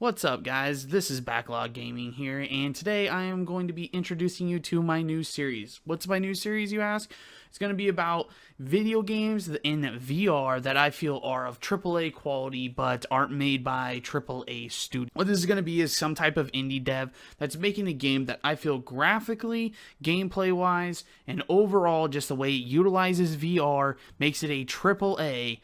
What's up, guys? This is Backlog Gaming here, and today I am going to be introducing you to my new series. What's my new series, you ask? It's going to be about video games in VR that I feel are of AAA quality but aren't made by AAA studios. What this is going to be is some type of indie dev that's making a game that I feel graphically, gameplay-wise, and overall just the way it utilizes VR makes it a AAA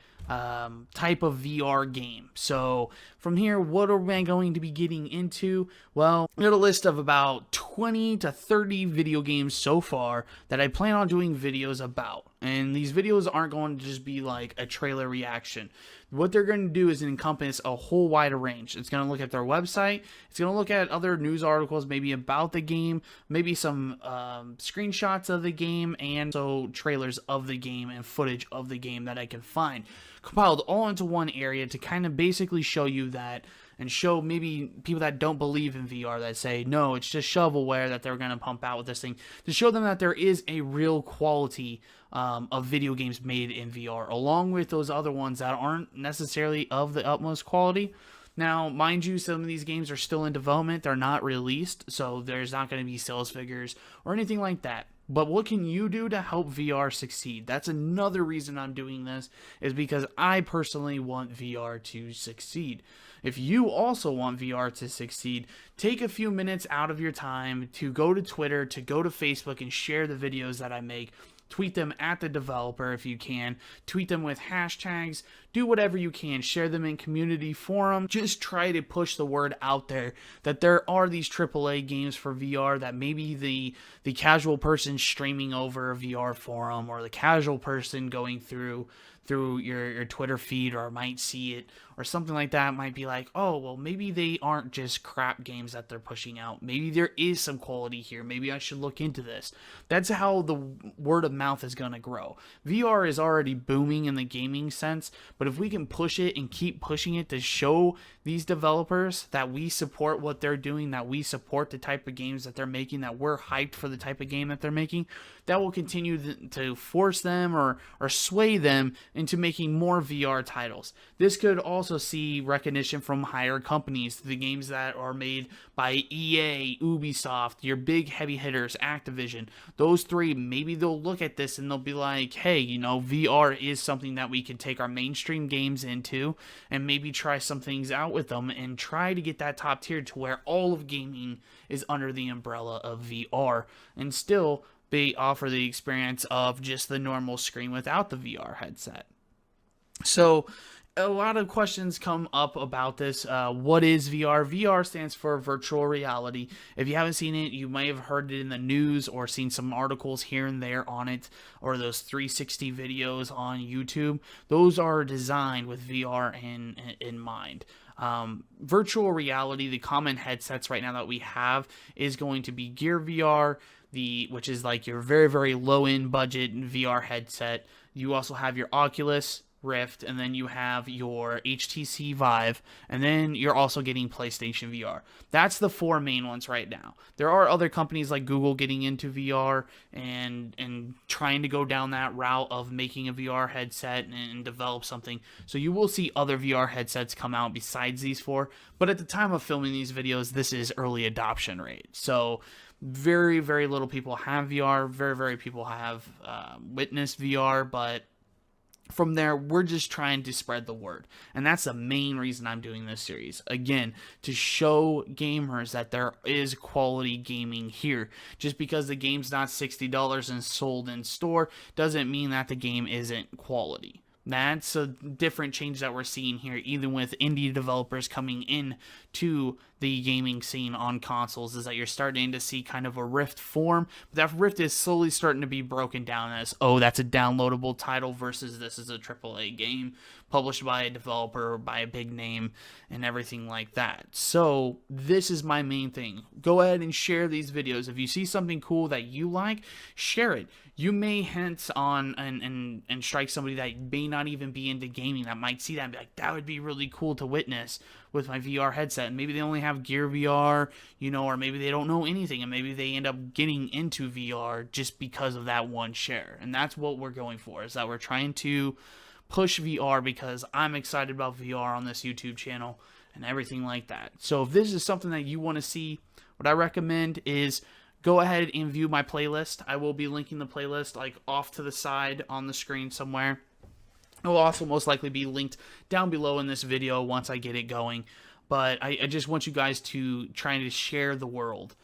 type of VR game. So from here, what are we going to be getting into? Well, I got a list of about 20 to 30 video games so far that I plan on doing videos about. And these videos aren't going to just be like a trailer reaction. What they're going to do is encompass a whole wide range. It's going to look at their website. It's going to look at other news articles, maybe about the game, maybe some screenshots of the game, and so trailers of the game and footage of the game that I can find, compiled all into one area to kind of basically show you that, and show maybe people that don't believe in VR, that say, no, it's just shovelware that they're going to pump out with this thing, to show them that there is a real quality of video games made in VR, along with those other ones that aren't necessarily of the utmost quality. Now, mind you, some of these games are still in development. They're not released, so there's not going to be sales figures or anything like that. But what can you do to help VR succeed? That's another reason I'm doing this, is because I personally want VR to succeed. If you also want VR to succeed, take a few minutes out of your time to go to Twitter, to go to Facebook, and share the videos that I make. Tweet them at the developer if you can. Tweet them with hashtags. Do whatever you can. Share them in community forum. Just try to push the word out there that there are these AAA games for VR that maybe the casual person streaming over a VR forum, or the casual person going through your Twitter feed, or might see it or something like that, might be like, oh, well, maybe they aren't just crap games that they're pushing out. Maybe there is some quality here. Maybe I should look into this. That's how the word of mouth is going to grow. VR is already booming in the gaming sense, but if we can push it and keep pushing it to show these developers that we support what they're doing, that we support the type of games that they're making, that we're hyped for the type of game that they're making, that will continue to force them or sway them into making more VR titles. This could also see recognition from higher companies, the games that are made by EA, Ubisoft, your big heavy hitters, Activision. Those three, maybe they'll look at this and they'll be like, hey, you know, VR is something that we can take our mainstream games into and maybe try some things out with them and try to get that top tier to where all of gaming is under the umbrella of VR, and still they offer the experience of just the normal screen without the VR headset. So a lot of questions come up about this. What is VR? VR stands for virtual reality. If you haven't seen it, you may have heard it in the news or seen some articles here and there on it, or those 360 videos on YouTube. Those are designed with VR in mind. Virtual reality, the common headsets right now that we have, is going to be Gear VR, which is like your very, very low-end budget VR headset. You also have your Oculus Rift, and then you have your HTC Vive, and then you're also getting PlayStation VR. That's the four main ones right now. There are other companies like Google getting into VR and trying to go down that route of making a VR headset and develop something. So you will see other VR headsets come out besides these four, but at the time of filming these videos, this is early adoption rate. So very, very little people have VR. Very, very people have witnessed VR, but from there, we're just trying to spread the word. And that's the main reason I'm doing this series. Again, to show gamers that there is quality gaming here. Just because the game's not $60 and sold in store doesn't mean that the game isn't quality. That's a different change that we're seeing here, even with indie developers coming in to the gaming scene on consoles, is that you're starting to see kind of a rift form, but that rift is slowly starting to be broken down as, oh, that's a downloadable title versus this is a AAA game published by a developer, by a big name, and everything like that. So this is my main thing. Go ahead and share these videos. If you see something cool that you like, share it. You may hint on and strike somebody that may not even be into gaming, that might see that and be like, that would be really cool to witness with my VR headset. And maybe they only have Gear VR, you know, or maybe they don't know anything, and maybe they end up getting into VR just because of that one share. And that's what we're going for, is that we're trying to push VR because I'm excited about VR on this YouTube channel. and everything like that. So if this is something that you want to see, what I recommend is go ahead and view my playlist. I will be linking the playlist like off to the side on the screen somewhere. It will also most likely be linked down below in this video once I get it going. But I just want you guys to try to share the world.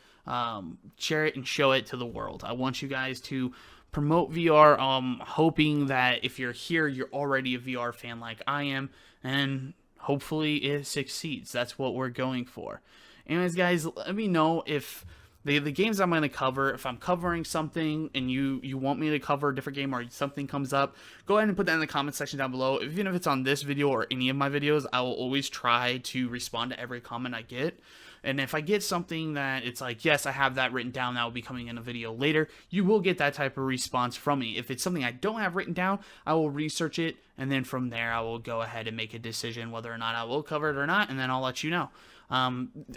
Share it and show it to the world. I want you guys to promote VR. Hoping that if you're here, you're already a VR fan like I am. And hopefully it succeeds. That's what we're going for. Anyways, guys, let me know if the games I'm going to cover, if I'm covering something and you want me to cover a different game or something comes up, go ahead and put that in the comment section down below. Even if it's on this video or any of my videos, I will always try to respond to every comment I get. And if I get something that it's like, yes, I have that written down, that will be coming in a video later, you will get that type of response from me. If it's something I don't have written down, I will research it, and then from there I will go ahead and make a decision whether or not I will cover it or not, and then I'll let you know.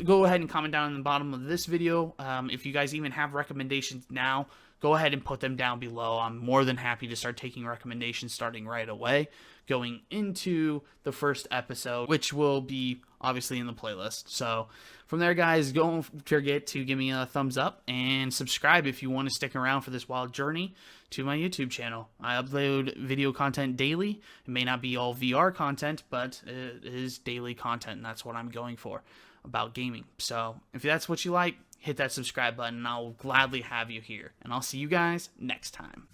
Go ahead and comment down in the bottom of this video. If you guys even have recommendations now, go ahead and put them down below. I'm more than happy to start taking recommendations starting right away, going into the first episode, which will be obviously in the playlist. So from there, guys, don't forget to give me a thumbs up and subscribe if you want to stick around for this wild journey to my YouTube channel. I upload video content daily. It may not be all VR content, but it is daily content, and that's what I'm going for about gaming. So if that's what you like, hit that subscribe button, and I'll gladly have you here. And I'll see you guys next time.